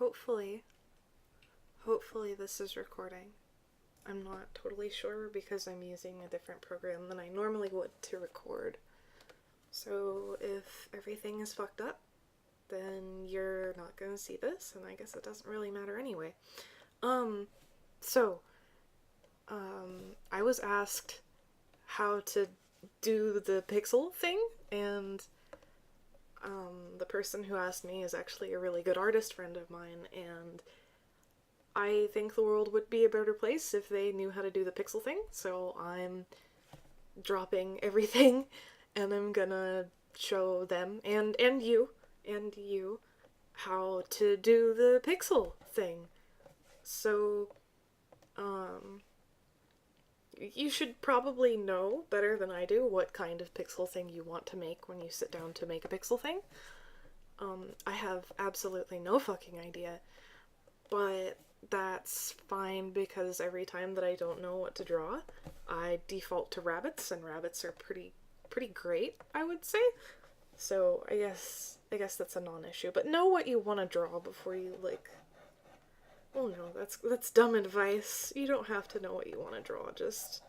hopefully, hopefully this is recording. I'm not totally sure because I'm using a different program than I normally would to record. So if everything is fucked up, then you're not gonna see this, and I guess it doesn't really matter anyway. So, I was asked how to do the pixel thing, and the person who asked me is actually a really good artist friend of mine, and I think the world would be a better place if they knew how to do the pixel thing, so I'm dropping everything and I'm gonna show them and you how to do the pixel thing. So, you should probably know better than I do what kind of pixel thing you want to make when you sit down to make a pixel thing. I have absolutely no fucking idea, but that's fine because every time that I don't know what to draw, I default to rabbits, and rabbits are pretty great, I would say. So I guess that's a non-issue. But know what you want to draw before you oh no, that's dumb advice. You don't have to know what you want to draw. Just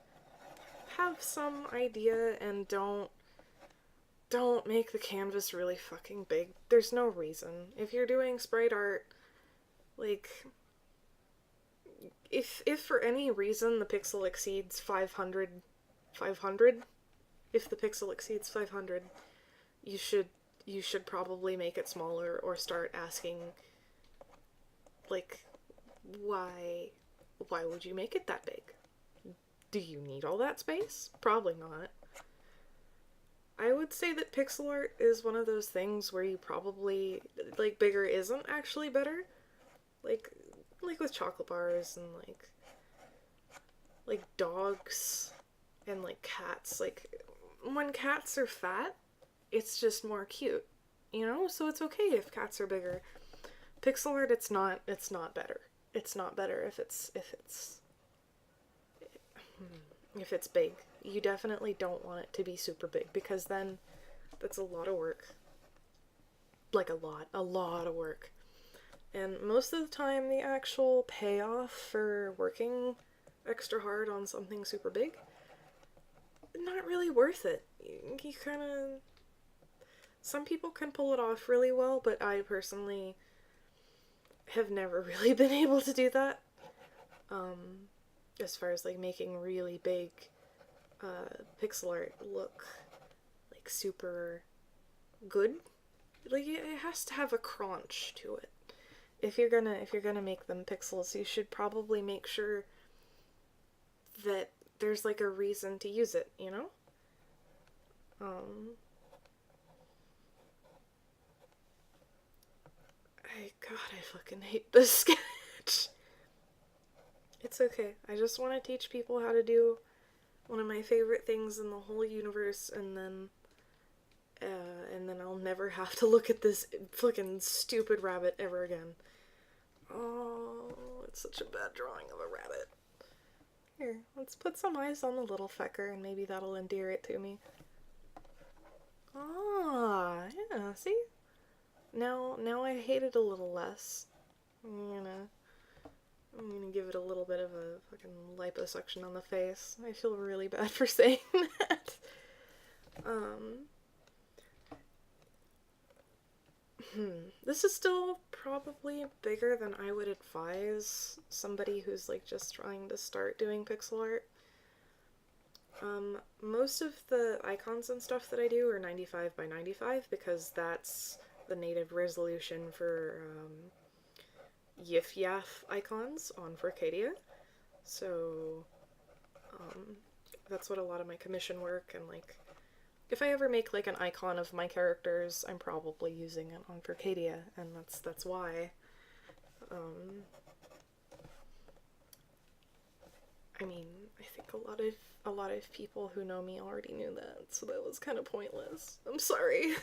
have some idea and don't make the canvas really fucking big. There's no reason. If you're doing sprite art, like, if for any reason the pixel exceeds 500, if the pixel exceeds 500, you should probably make it smaller or start asking, like, why would you make it that big? Do you need all that space? Probably not. I would say that pixel art is one of those things where you probably, like, bigger isn't actually better. Like with chocolate bars and like dogs and like cats. Like, when cats are fat, it's just more cute, you know? So it's okay if cats are bigger. Pixel art, it's not better. It's not better if it's big. You definitely don't want it to be super big because then that's a lot of work. Like a lot of work. And most of the time, the actual payoff for working extra hard on something super big, not really worth it. You kind of... Some people can pull it off really well, but I personally have never really been able to do that. As far as, like, making really big pixel art look, like, super good. Like, it has to have a crunch to it. If you're gonna make them pixels, you should probably make sure that there's, like, a reason to use it, you know? God, I fucking hate this sketch. It's okay. I just want to teach people how to do one of my favorite things in the whole universe, and then I'll never have to look at this fucking stupid rabbit ever again. Oh, it's such a bad drawing of a rabbit. Here, let's put some eyes on the little fecker and maybe that'll endear it to me. Ah, yeah, see? Now I hate it a little less. I'm gonna give it a little bit of a fucking liposuction on the face. I feel really bad for saying that. This is still probably bigger than I would advise somebody who's, like, just trying to start doing pixel art. Most of the icons and stuff that I do are 95 by 95 because that's the native resolution for YIF icons on Forcadia. So, that's what a lot of my commission work, and, like, if I ever make, like, an icon of my characters, I'm probably using it on Forcadia, and that's why. I mean, I think a lot of people who know me already knew that, so that was kind of pointless. I'm sorry.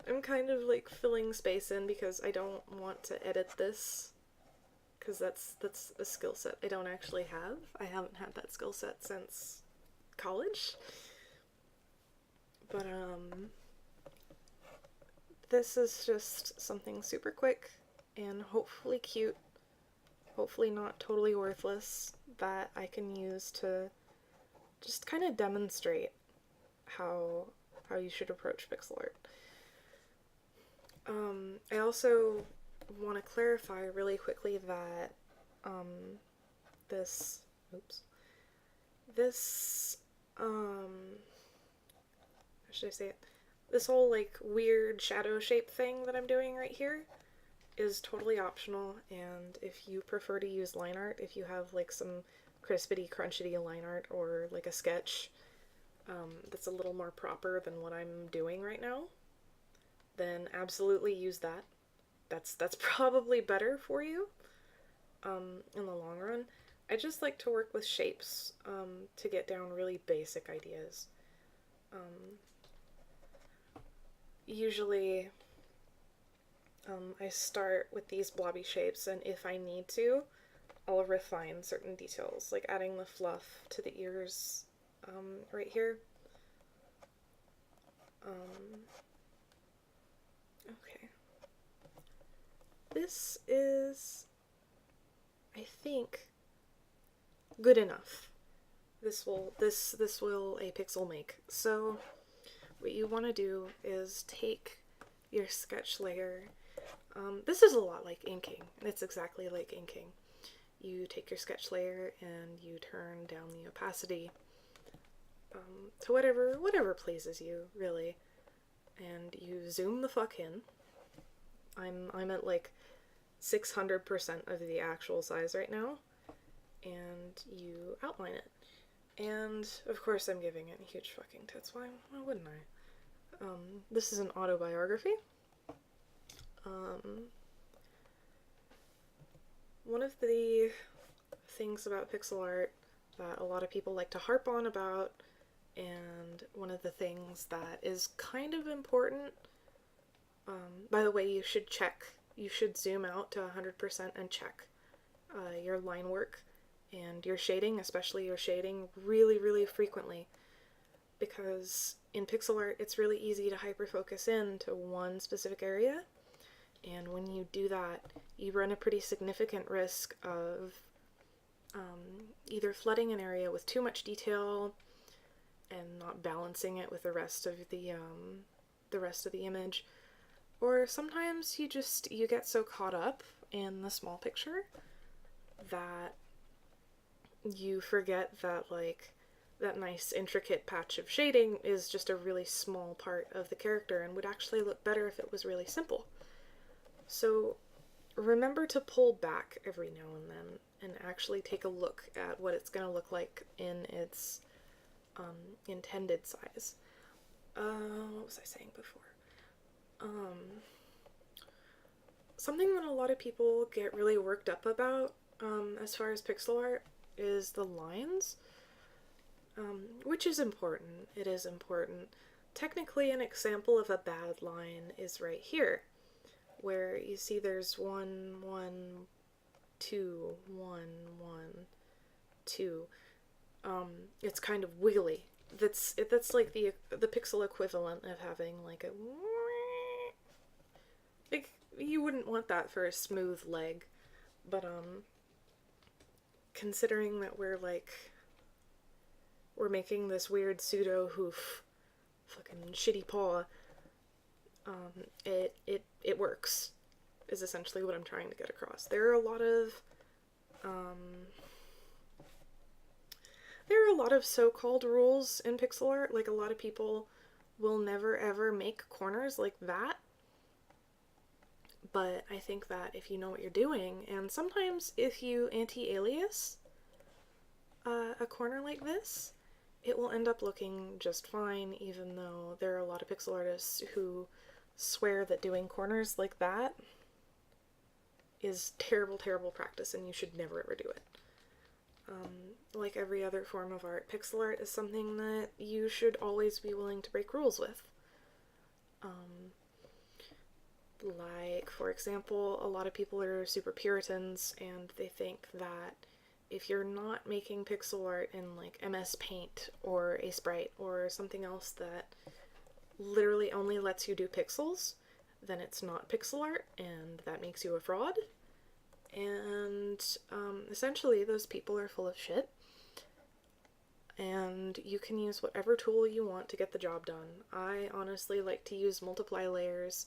I'm kind of, like, filling space in because I don't want to edit this, because that's a skill set I don't actually have. I haven't had that skill set since college. But, this is just something super quick and hopefully cute, hopefully not totally worthless, that I can use to just kind of demonstrate how you should approach pixel art. I also want to clarify really quickly that this, oops, this, how should I say it? This whole like weird shadow shape thing that I'm doing right here is totally optional, and if you prefer to use line art, if you have like some crispity, crunchity line art or like a sketch that's a little more proper than what I'm doing right now, then absolutely use that. That's probably better for you in the long run. I just like to work with shapes to get down really basic ideas. Usually I start with these blobby shapes, and if I need to, I'll refine certain details, like adding the fluff to the ears right here. Okay. This is, I think, good enough. This will a pixel make. So what you want to do is take your sketch layer. This is a lot like inking. It's exactly like inking. You take your sketch layer and you turn down the opacity to whatever pleases you, really, and you zoom the fuck in. I'm at like 600% of the actual size right now, and you outline it. And of course I'm giving it huge fucking tits. Why wouldn't I? This is an autobiography. One of the things about pixel art that a lot of people like to harp on about, and one of the things that is kind of important, by the way, you should zoom out to 100% and check your line work and your shading, especially your shading, really, really frequently, because in pixel art it's really easy to hyperfocus in to one specific area, and when you do that, you run a pretty significant risk of either flooding an area with too much detail and not balancing it with the rest of the image, or sometimes you get so caught up in the small picture that you forget that like that nice intricate patch of shading is just a really small part of the character and would actually look better if it was really simple. So remember to pull back every now and then and actually take a look at what it's going to look like in its intended size. What was I saying before? Something that a lot of people get really worked up about as far as pixel art is the lines, which is important. It is important. Technically, an example of a bad line is right here, where you see there's 1, 1, 2, 1, 1, 2. It's kind of wiggly. That's like the pixel equivalent of having like a, like, you wouldn't want that for a smooth leg, but considering that we're making this weird pseudo hoof fucking shitty paw, it works, is essentially what I'm trying to get across. There are a lot of so-called rules in pixel art. Like, a lot of people will never ever make corners like that, but I think that if you know what you're doing, and sometimes if you anti-alias a corner like this, it will end up looking just fine, even though there are a lot of pixel artists who swear that doing corners like that is terrible, terrible practice and you should never ever do it. Like every other form of art, pixel art is something that you should always be willing to break rules with. Like, for example, a lot of people are super Puritans and they think that if you're not making pixel art in like MS Paint or a Sprite or something else that literally only lets you do pixels, then it's not pixel art, and that makes you a fraud. And essentially, those people are full of shit. And you can use whatever tool you want to get the job done. I honestly like to use multiply layers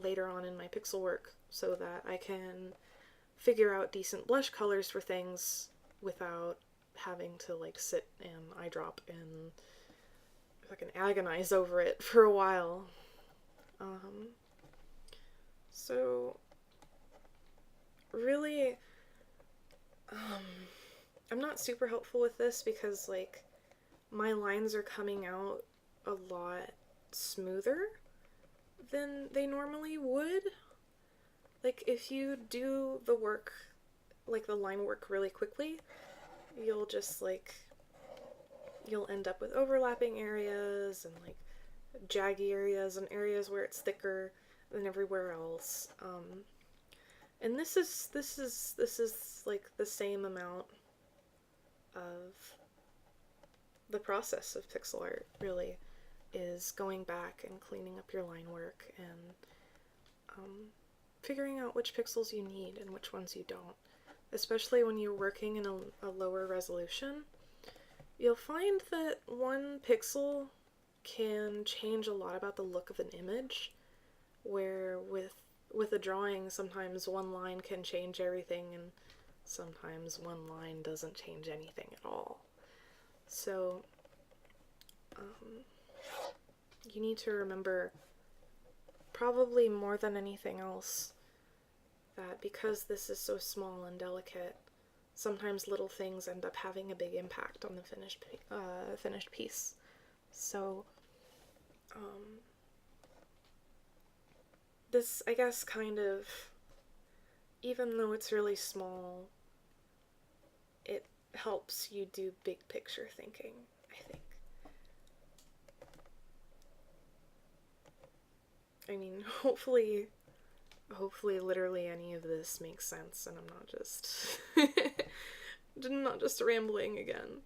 later on in my pixel work so that I can figure out decent blush colors for things without having to like sit and eyedrop and fucking agonize over it for a while. So really, I'm not super helpful with this because like my lines are coming out a lot smoother than they normally would. Like if you do the work, like the line work really quickly, you'll just like, you'll end up with overlapping areas and like jaggy areas and areas where it's thicker than everywhere else. And this is like the same amount of the process of pixel art, really, is going back and cleaning up your line work and figuring out which pixels you need and which ones you don't. Especially when you're working in a lower resolution, you'll find that one pixel can change a lot about the look of an image, where with a drawing, sometimes one line can change everything and sometimes one line doesn't change anything at all. So you need to remember, probably more than anything else, that because this is so small and delicate, sometimes little things end up having a big impact on the finished piece. So this, I guess, kind of, even though it's really small, it helps you do big picture thinking, I think. I mean, hopefully literally any of this makes sense and I'm not just not just rambling again.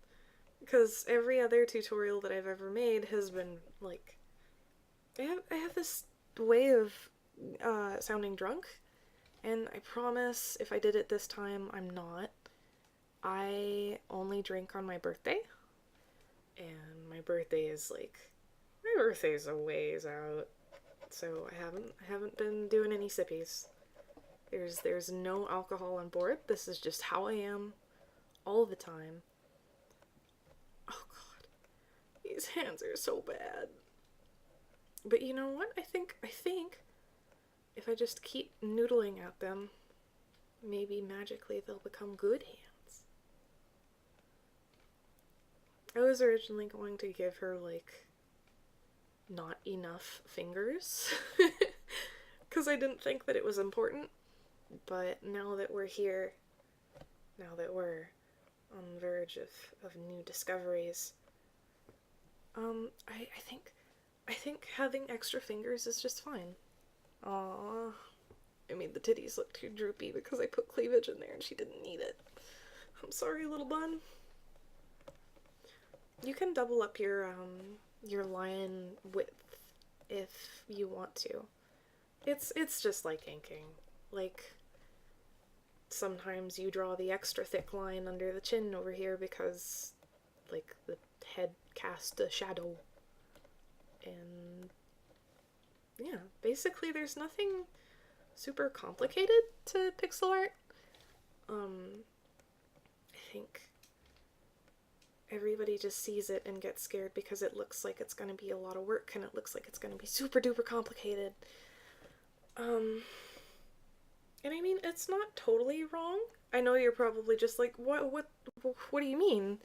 Because every other tutorial that I've ever made has been like, I have this way of sounding drunk, and I promise if I did it this time, I'm not. I only drink on my birthday, and my birthday's a ways out, so I haven't been doing any sippies. There's no alcohol on board. This is just how I am all the time. Oh god, these hands are so bad. But you know what? I think if I just keep noodling at them, maybe magically they'll become good hands. I was originally going to give her, like, not enough fingers, because I didn't think that it was important, but now that we're here, now that we're on the verge of new discoveries, I think having extra fingers is just fine. Aww. I made the titties look too droopy because I put cleavage in there and she didn't need it. I'm sorry, little bun. You can double up your line width if you want to. It's just like inking. Like, sometimes you draw the extra thick line under the chin over here because, like, the head cast a shadow. And yeah, basically there's nothing super complicated to pixel art. I think everybody just sees it and gets scared because it looks like it's gonna be a lot of work and it looks like it's gonna be super duper complicated. And I mean, it's not totally wrong. I know you're probably just like, what do you mean?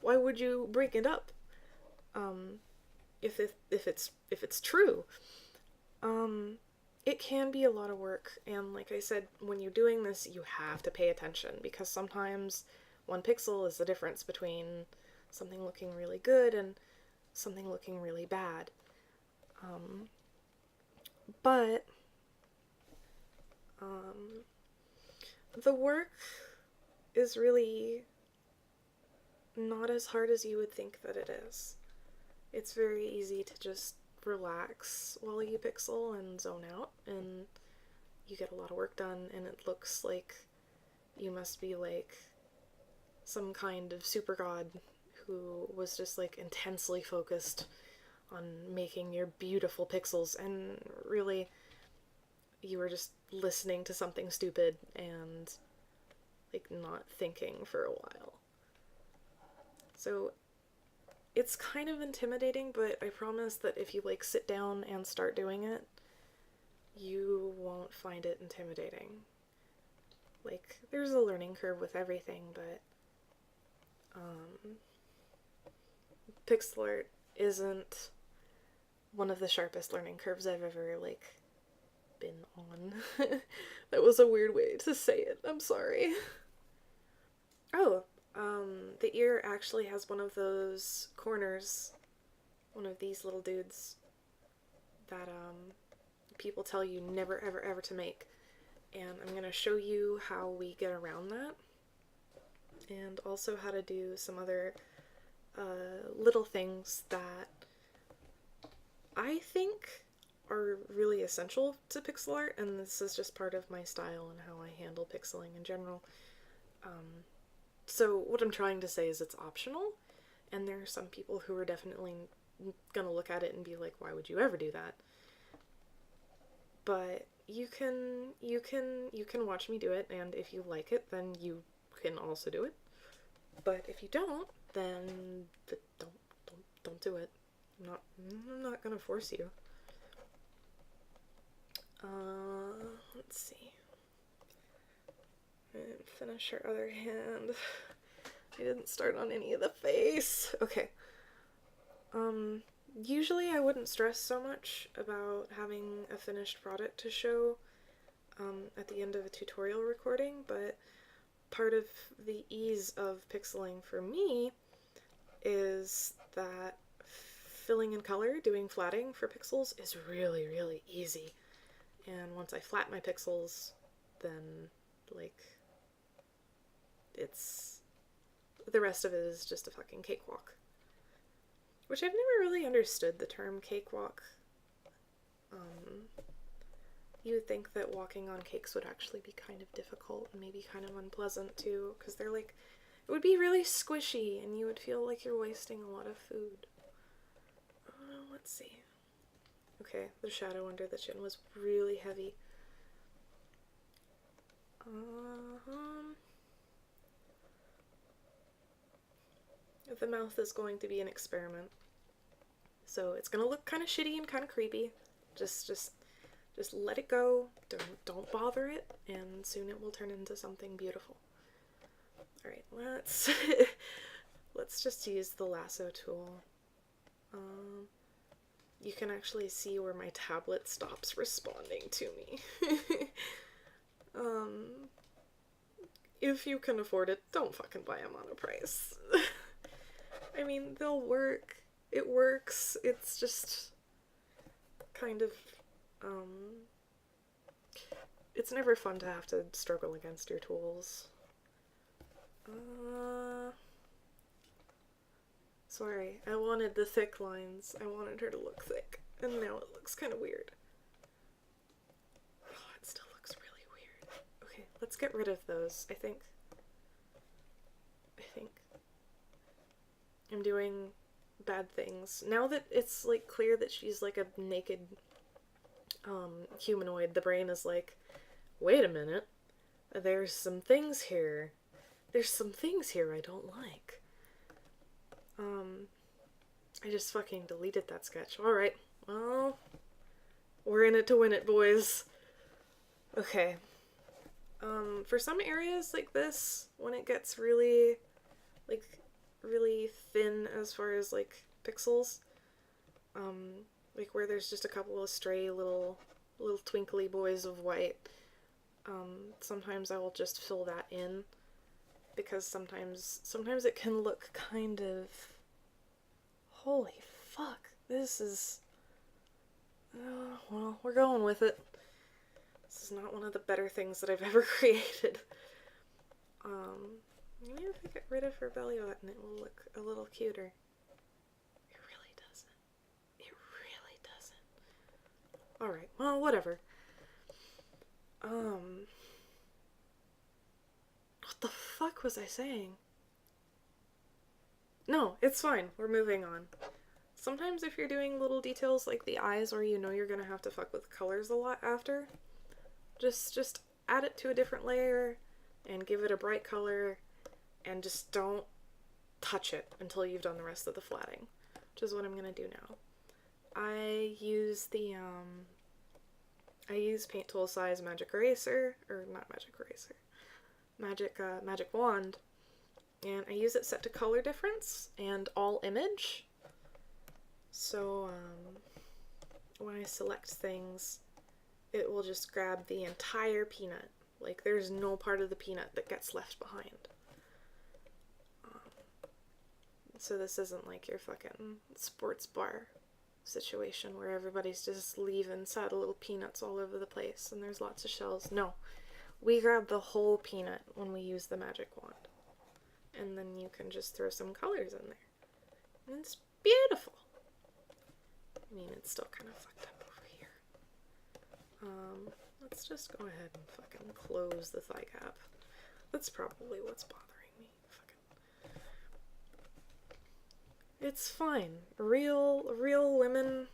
Why would you break it up? If it's true. It can be a lot of work, and like I said, when you're doing this, you have to pay attention, because sometimes one pixel is the difference between something looking really good and something looking really bad. But the work is really not as hard as you would think that it is. It's very easy to just relax while you pixel and zone out, and you get a lot of work done, and it looks like you must be like some kind of super god who was just like intensely focused on making your beautiful pixels, and really you were just listening to something stupid and like not thinking for a while. So it's kind of intimidating, but I promise that if you like sit down and start doing it, you won't find it intimidating. Like, there's a learning curve with everything, but pixel art isn't one of the sharpest learning curves I've ever, like, been on. That was a weird way to say it. I'm sorry. Oh, the ear actually has one of those corners, one of these little dudes that, people tell you never ever ever to make. And I'm gonna show you how we get around that, and also how to do some other little things that I think are really essential to pixel art, and this is just part of my style and how I handle pixeling in general. So what I'm trying to say is it's optional, and there are some people who are definitely gonna look at it and be like, why would you ever do that? But you can watch me do it, and if you like it, then you can also do it. But if you don't, then don't do it. I'm not gonna force you. Let's see. And finish our other hand. I didn't start on any of the face. Okay. Usually I wouldn't stress so much about having a finished product to show at the end of a tutorial recording, but part of the ease of pixeling for me is that filling in color, doing flatting for pixels, is really, really easy. And once I flat my pixels, then, like, the rest of it is just a fucking cakewalk. Which I've never really understood the term cakewalk. You would think that walking on cakes would actually be kind of difficult and maybe kind of unpleasant too, because they're like, it would be really squishy and you would feel like you're wasting a lot of food. Let's see. Okay, the shadow under the chin was really heavy. The mouth is going to be an experiment. So it's gonna look kind of shitty and kind of creepy. Just let it go. Don't bother it, and soon it will turn into something beautiful. All right, let's just use the lasso tool. You can actually see where my tablet stops responding to me. If you can afford it, don't fucking buy them on a price. I mean, they'll work. It works. It's just kind of, it's never fun to have to struggle against your tools. Sorry, I wanted the thick lines. I wanted her to look thick, and now it looks kind of weird. Oh, it still looks really weird. Okay, let's get rid of those, I think. I'm doing bad things. Now that it's, like, clear that she's, like, a naked, humanoid, the brain is like, wait a minute, there's some things here. There's some things here I don't like. I just fucking deleted that sketch. Alright, well, we're in it to win it, boys. Okay. For some areas like this, when it gets really, like, really thin as far as, like, pixels, like where there's just a couple of stray little twinkly boys of white, sometimes I will just fill that in, because sometimes it can look kind of, holy fuck, this is, well, we're going with it. This is not one of the better things that I've ever created. Maybe if I get rid of her belly button, it will look a little cuter. It really doesn't. It really Alright, well, whatever. What the fuck was I saying? No, it's fine. We're moving on. Sometimes if you're doing little details like the eyes or you know you're gonna have to fuck with colors a lot after, just add it to a different layer and give it a bright color and just don't touch it until you've done the rest of the flatting, which is what I'm gonna do now. I use Paint Tool Size Magic Eraser, or not Magic Eraser, Magic Wand, and I use it set to color difference and all image. So when I select things, it will just grab the entire peanut. Like, there's no part of the peanut that gets left behind. So this isn't like your fucking sports bar situation where everybody's just leaving sad little peanuts all over the place and there's lots of shells. No, we grab the whole peanut when we use the magic wand. And then you can just throw some colors in there. And it's beautiful. I mean, it's still kind of fucked up over here. Let's just go ahead and fucking close the thigh gap. That's probably what's bothering me. Fucking. It's fine. Real women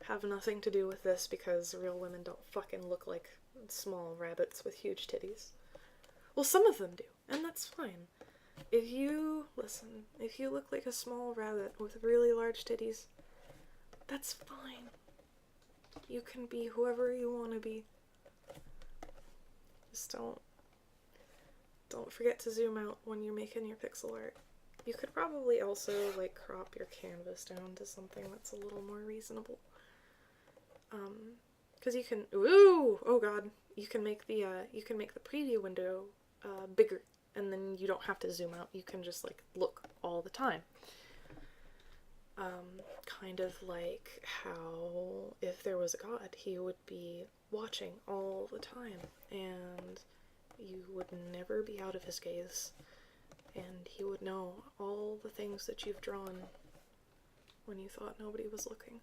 have nothing to do with this because real women don't fucking look like small rabbits with huge titties. Well, some of them do, and that's fine. If you look like a small rabbit with really large titties, that's fine. You can be whoever you want to be. Just don't forget to zoom out when you're making your pixel art. You could probably also, like, crop your canvas down to something that's a little more reasonable. Because you can, ooh, oh god, you can make the preview window, bigger, and then you don't have to zoom out, you can just, like, look all the time. Kind of like how if there was a god, he would be watching all the time, and you would never be out of his gaze, and he would know all the things that you've drawn when you thought nobody was looking.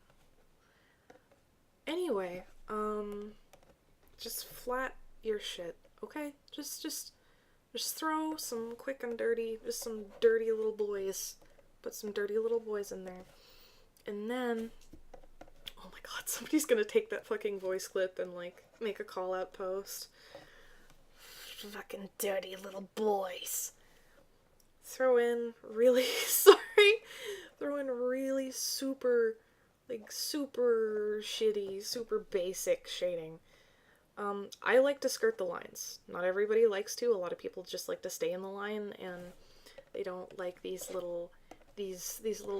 Anyway, just flat your shit, okay? Just throw some quick and dirty, just some dirty little boys. Put some dirty little boys in there. And then, oh my god, somebody's gonna take that fucking voice clip and, like, make a call-out post. Fucking dirty little boys. Throw in really, throw in really super shitty, super basic shading. I like to skirt the lines. Not everybody likes to. A lot of people just like to stay in the line, and they don't like these little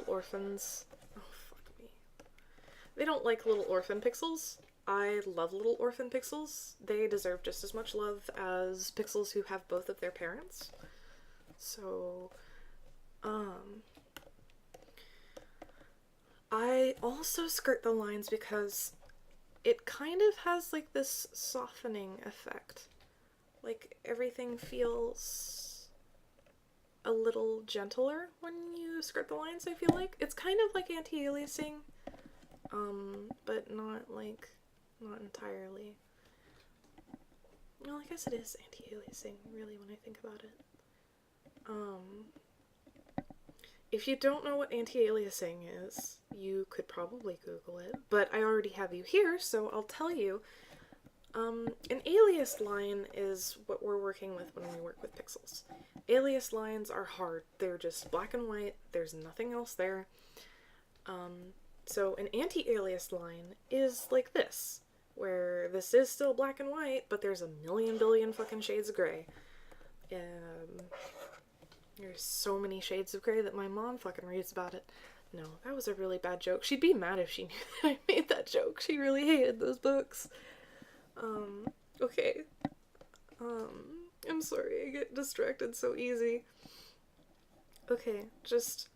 orphans. Oh, fuck me. They don't like little orphan pixels. I love little orphan pixels. They deserve just as much love as pixels who have both of their parents. So, I also skirt the lines because it kind of has, like, this softening effect. Like, everything feels a little gentler when you skirt the lines, I feel like. It's kind of like anti-aliasing, but not entirely. Well, I guess it is anti-aliasing, really, when I think about it. If you don't know what anti-aliasing is, you could probably Google it, but I already have you here, so I'll tell you. An alias line is what we're working with when we work with pixels. Alias lines are hard. They're just black and white. There's nothing else there. So an anti-alias line is like this, where this is still black and white, but there's a million billion fucking shades of gray. There's so many shades of gray that my mom fucking reads about it. No, that was a really bad joke. She'd be mad if she knew that I made that joke. She really hated those books. Okay. I'm sorry, I get distracted so easy. Okay, just,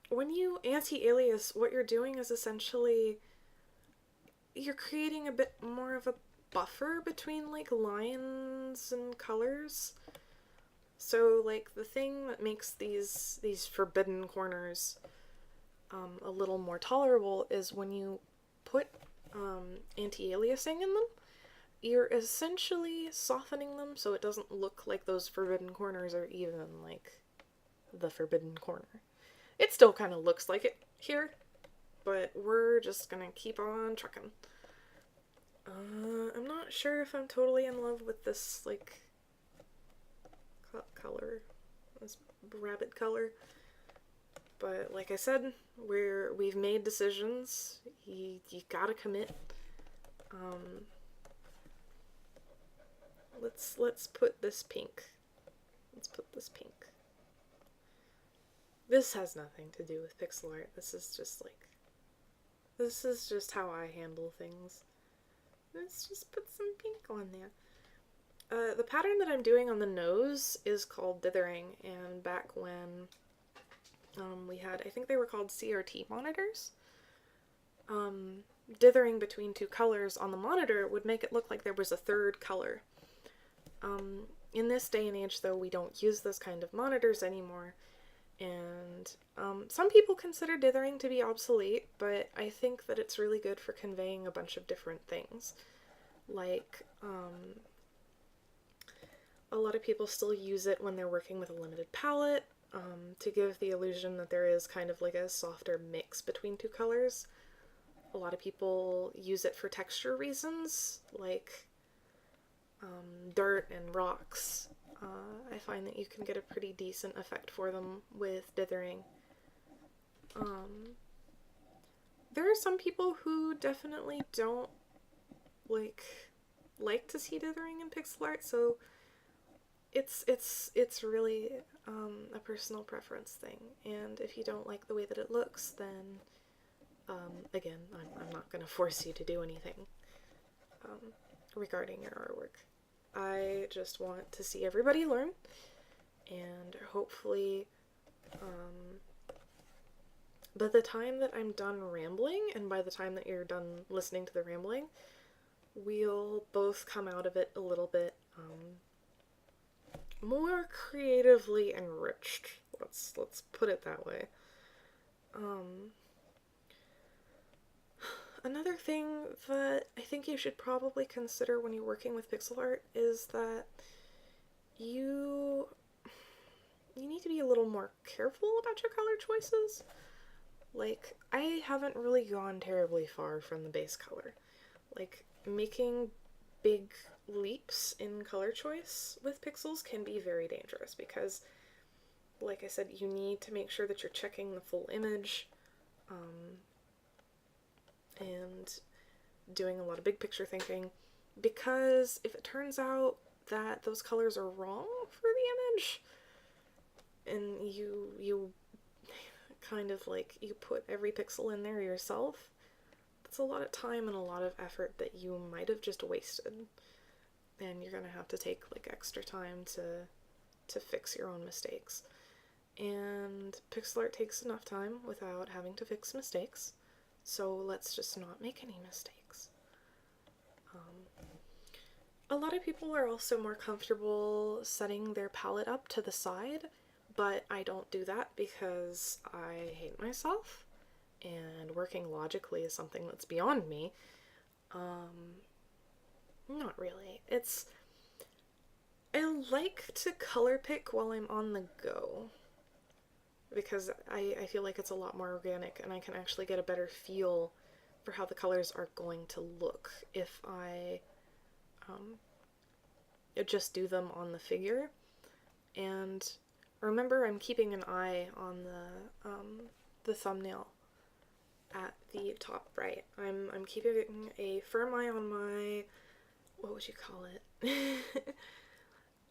when you anti-alias, what you're doing is essentially, you're creating a bit more of a buffer between, like, lines and colors. So, like, the thing that makes these forbidden corners, a little more tolerable is when you put anti-aliasing in them, you're essentially softening them so it doesn't look like those forbidden corners are even like the forbidden corner. It still kind of looks like it here, but we're just gonna keep on trucking. I'm not sure if I'm totally in love with this, like, color, this rabbit color. But like I said, we've made decisions. You gotta commit. Let's put this pink. Let's put this pink. This has nothing to do with pixel art. This is just how I handle things. Let's just put some pink on there. The pattern that I'm doing on the nose is called dithering, and back when we had, I think they were called CRT monitors, dithering between two colors on the monitor would make it look like there was a third color. In this day and age, though, we don't use this kind of monitors anymore, and some people consider dithering to be obsolete, but I think that it's really good for conveying a bunch of different things. Like, a lot of people still use it when they're working with a limited palette, to give the illusion that there is kind of like a softer mix between two colors. A lot of people use it for texture reasons, like dirt and rocks. I find that you can get a pretty decent effect for them with dithering. There are some people who definitely don't like to see dithering in pixel art, so it's really a personal preference thing. And if you don't like the way that it looks, then again, I'm not going to force you to do anything regarding your artwork. I just want to see everybody learn, and hopefully by the time that I'm done rambling, and by the time that you're done listening to the rambling, we'll both come out of it a little bit more creatively enriched. Let's put it that way. Another thing that I think you should probably consider when you're working with pixel art is that you need to be a little more careful about your color choices. Like, I haven't really gone terribly far from the base color. Like, making big leaps in color choice with pixels can be very dangerous because, like I said, you need to make sure that you're checking the full image, and doing a lot of big picture thinking, because if it turns out that those colors are wrong for the image, and you kind of like, you put every pixel in there yourself, that's a lot of time and a lot of effort that you might have just wasted, and you're gonna have to take like extra time to fix your own mistakes. And pixel art takes enough time without having to fix mistakes, so let's just not make any mistakes. A lot of people are also more comfortable setting their palette up to the side, but I don't do that because I hate myself, and working logically is something that's beyond me. Not really. I like to color pick while I'm on the go, because I feel like it's a lot more organic, and I can actually get a better feel for how the colors are going to look if I just do them on the figure. And remember, I'm keeping an eye on the thumbnail at the top right. I'm keeping a firm eye on my, what would you call it?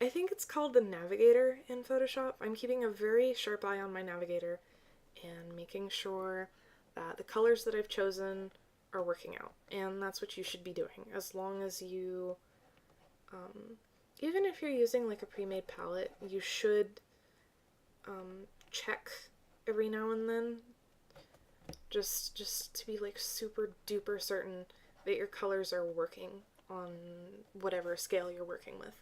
I think it's called the navigator in Photoshop. I'm keeping a very sharp eye on my navigator and making sure that the colors that I've chosen are working out. And that's what you should be doing, as long as you, even if you're using like a pre-made palette, you should check every now and then, just to be like super duper certain that your colors are working on whatever scale you're working with.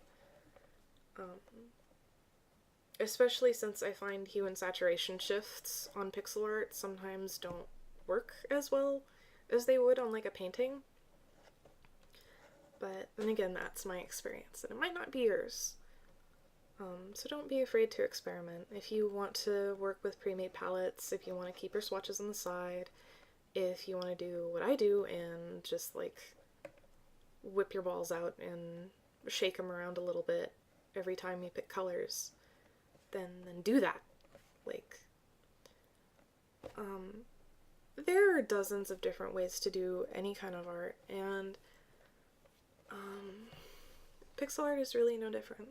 Especially since I find hue and saturation shifts on pixel art sometimes don't work as well as they would on like a painting. But then again, that's my experience, and it might not be yours. So don't be afraid to experiment. If you want to work with pre-made palettes, if you want to keep your swatches on the side, if you want to do what I do and just like whip your balls out and shake them around a little bit every time you pick colors, then do that. Like, there are dozens of different ways to do any kind of art, and pixel art is really no different.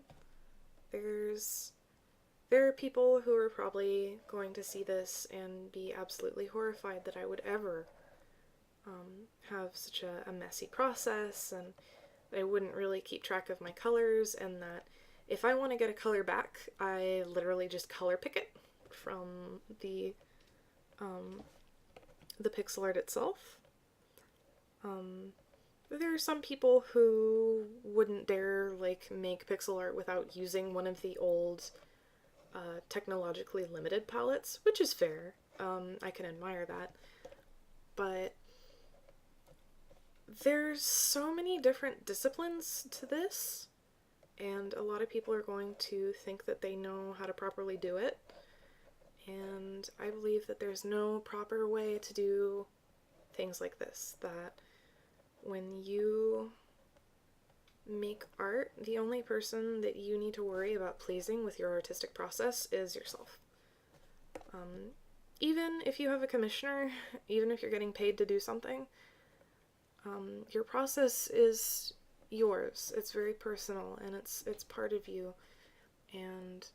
There are people who are probably going to see this and be absolutely horrified that I would ever have such a messy process, and I wouldn't really keep track of my colors, and that if I want to get a color back, I literally just color pick it from the pixel art itself. There are some people who wouldn't dare like make pixel art without using one of the old technologically limited palettes, which is fair. I can admire that. But there's so many different disciplines to this, and a lot of people are going to think that they know how to properly do it. And I believe that there's no proper way to do things like this, that when you make art, the only person that you need to worry about pleasing with your artistic process is yourself. Even if you have a commissioner, even if you're getting paid to do something, your process is yours. It's very personal, and it's part of you, and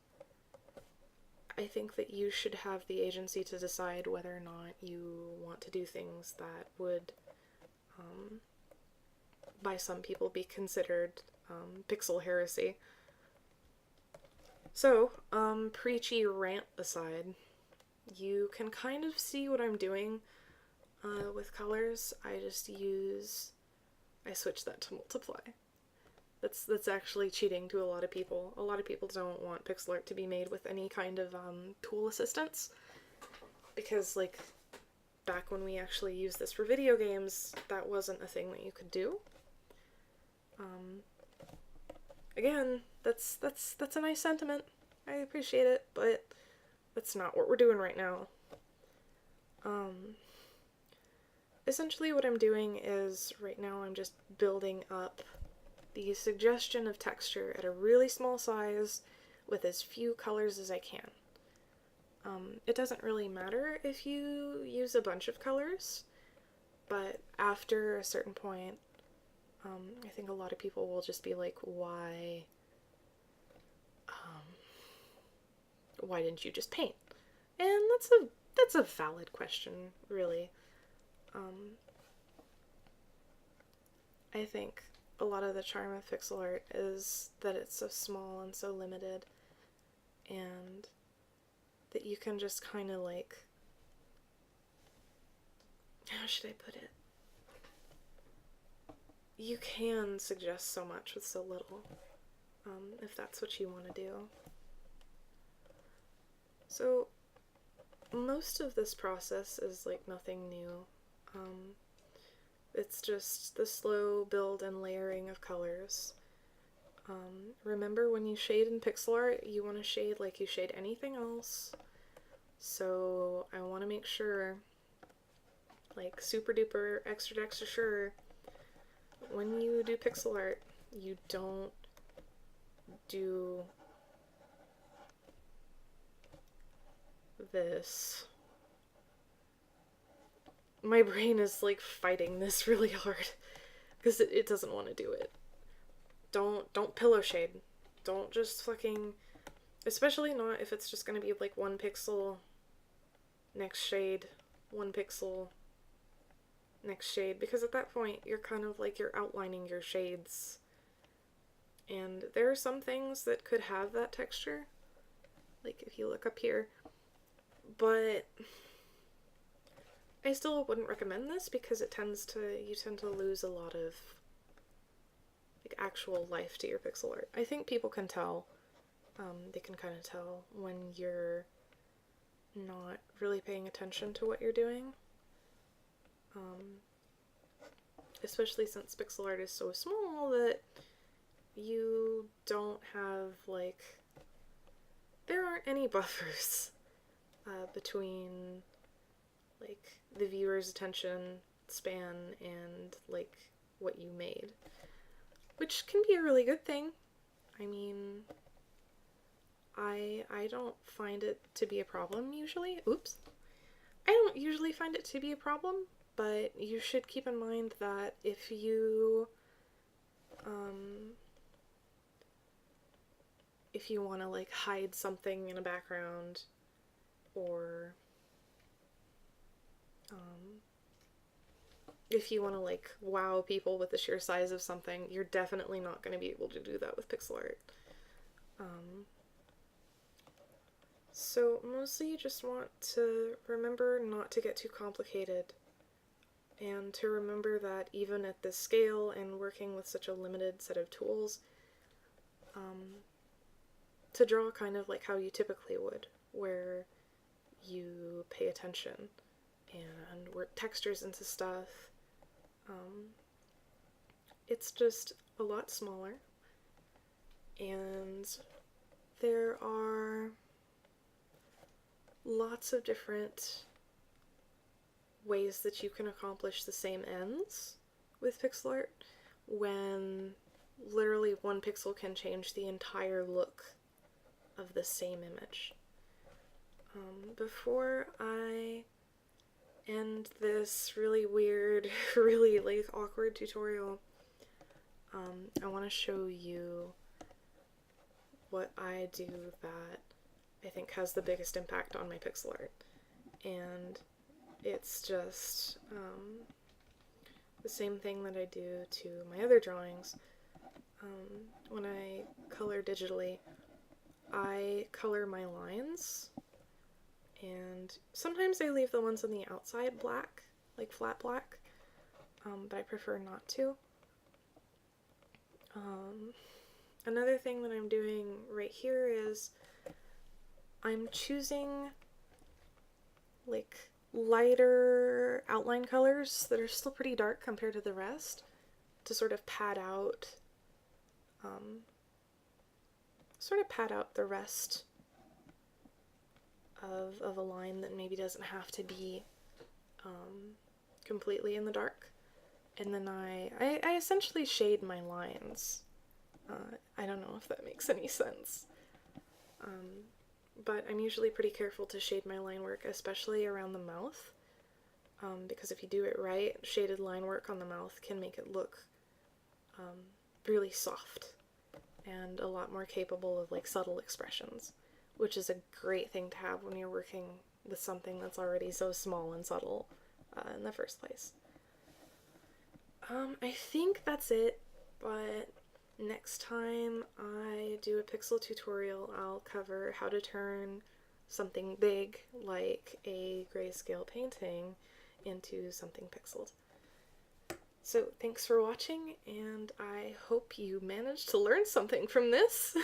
I think that you should have the agency to decide whether or not you want to do things that would by some people be considered pixel heresy. So, preachy rant aside, you can kind of see what I'm doing with colors. I switch that to multiply. That's actually cheating to a lot of people. A lot of people don't want pixel art to be made with any kind of tool assistance, because like back when we actually used this for video games, that wasn't a thing that you could do. Again, that's a nice sentiment. I appreciate it, but that's not what we're doing right now. Essentially what I'm doing is, right now I'm just building up the suggestion of texture at a really small size with as few colors as I can. It doesn't really matter if you use a bunch of colors, but after a certain point, I think a lot of people will just be like, why didn't you just paint? And that's a valid question, really. I think a lot of the charm of pixel art is that it's so small and so limited, and that you can just kind of like, how should I put it? You can suggest so much with so little, if that's what you want to do. So, most of this process is like nothing new. It's just the slow build and layering of colors. Remember, when you shade in pixel art, you want to shade like you shade anything else. So I want to make sure, like super duper extra sure, when you do pixel art, you don't do this. My brain is like fighting this really hard because it doesn't want to do it. Don't pillow shade. Don't just fucking, especially not if it's just gonna be like one pixel, next shade, one pixel, next shade, because at that point you're kind of like, you're outlining your shades, and there are some things that could have that texture, like if you look up here, but I still wouldn't recommend this because you tend to lose a lot of like actual life to your pixel art. I think people can tell, they can kind of tell when you're not really paying attention to what you're doing. especially since pixel art is so small that you don't have, like, there aren't any buffers between, like, the viewer's attention span and, like, what you made. Which can be a really good thing. I mean, I don't find it to be a problem usually. Oops. I don't usually find it to be a problem, but you should keep in mind that if you want to, like, hide something in a background, or if you want to, like, wow people with the sheer size of something, you're definitely not going to be able to do that with pixel art. So mostly you just want to remember not to get too complicated, and to remember that even at this scale and working with such a limited set of tools, to draw kind of like how you typically would, where you pay attention and work textures into stuff. It's just a lot smaller, and there are lots of different ways that you can accomplish the same ends with pixel art, when literally one pixel can change the entire look of the same image. Before I end this really weird, really, like, awkward tutorial, I want to show you what I do that I think has the biggest impact on my pixel art. And it's just the same thing that I do to my other drawings. When I color digitally, I color my lines, and sometimes I leave the ones on the outside black, like flat black, but I prefer not to. Another thing that I'm doing right here is I'm choosing, like, lighter outline colors that are still pretty dark compared to the rest to sort of pad out the rest of a line that maybe doesn't have to be completely in the dark. And then I essentially shade my lines. I don't know if that makes any sense. But I'm usually pretty careful to shade my line work, especially around the mouth, because if you do it right, shaded line work on the mouth can make it look really soft and a lot more capable of, like, subtle expressions, which is a great thing to have when you're working with something that's already so small and subtle in the first place. I think that's it, but next time I do a pixel tutorial, I'll cover how to turn something big, like a grayscale painting, into something pixeled. So thanks for watching, and I hope you managed to learn something from this.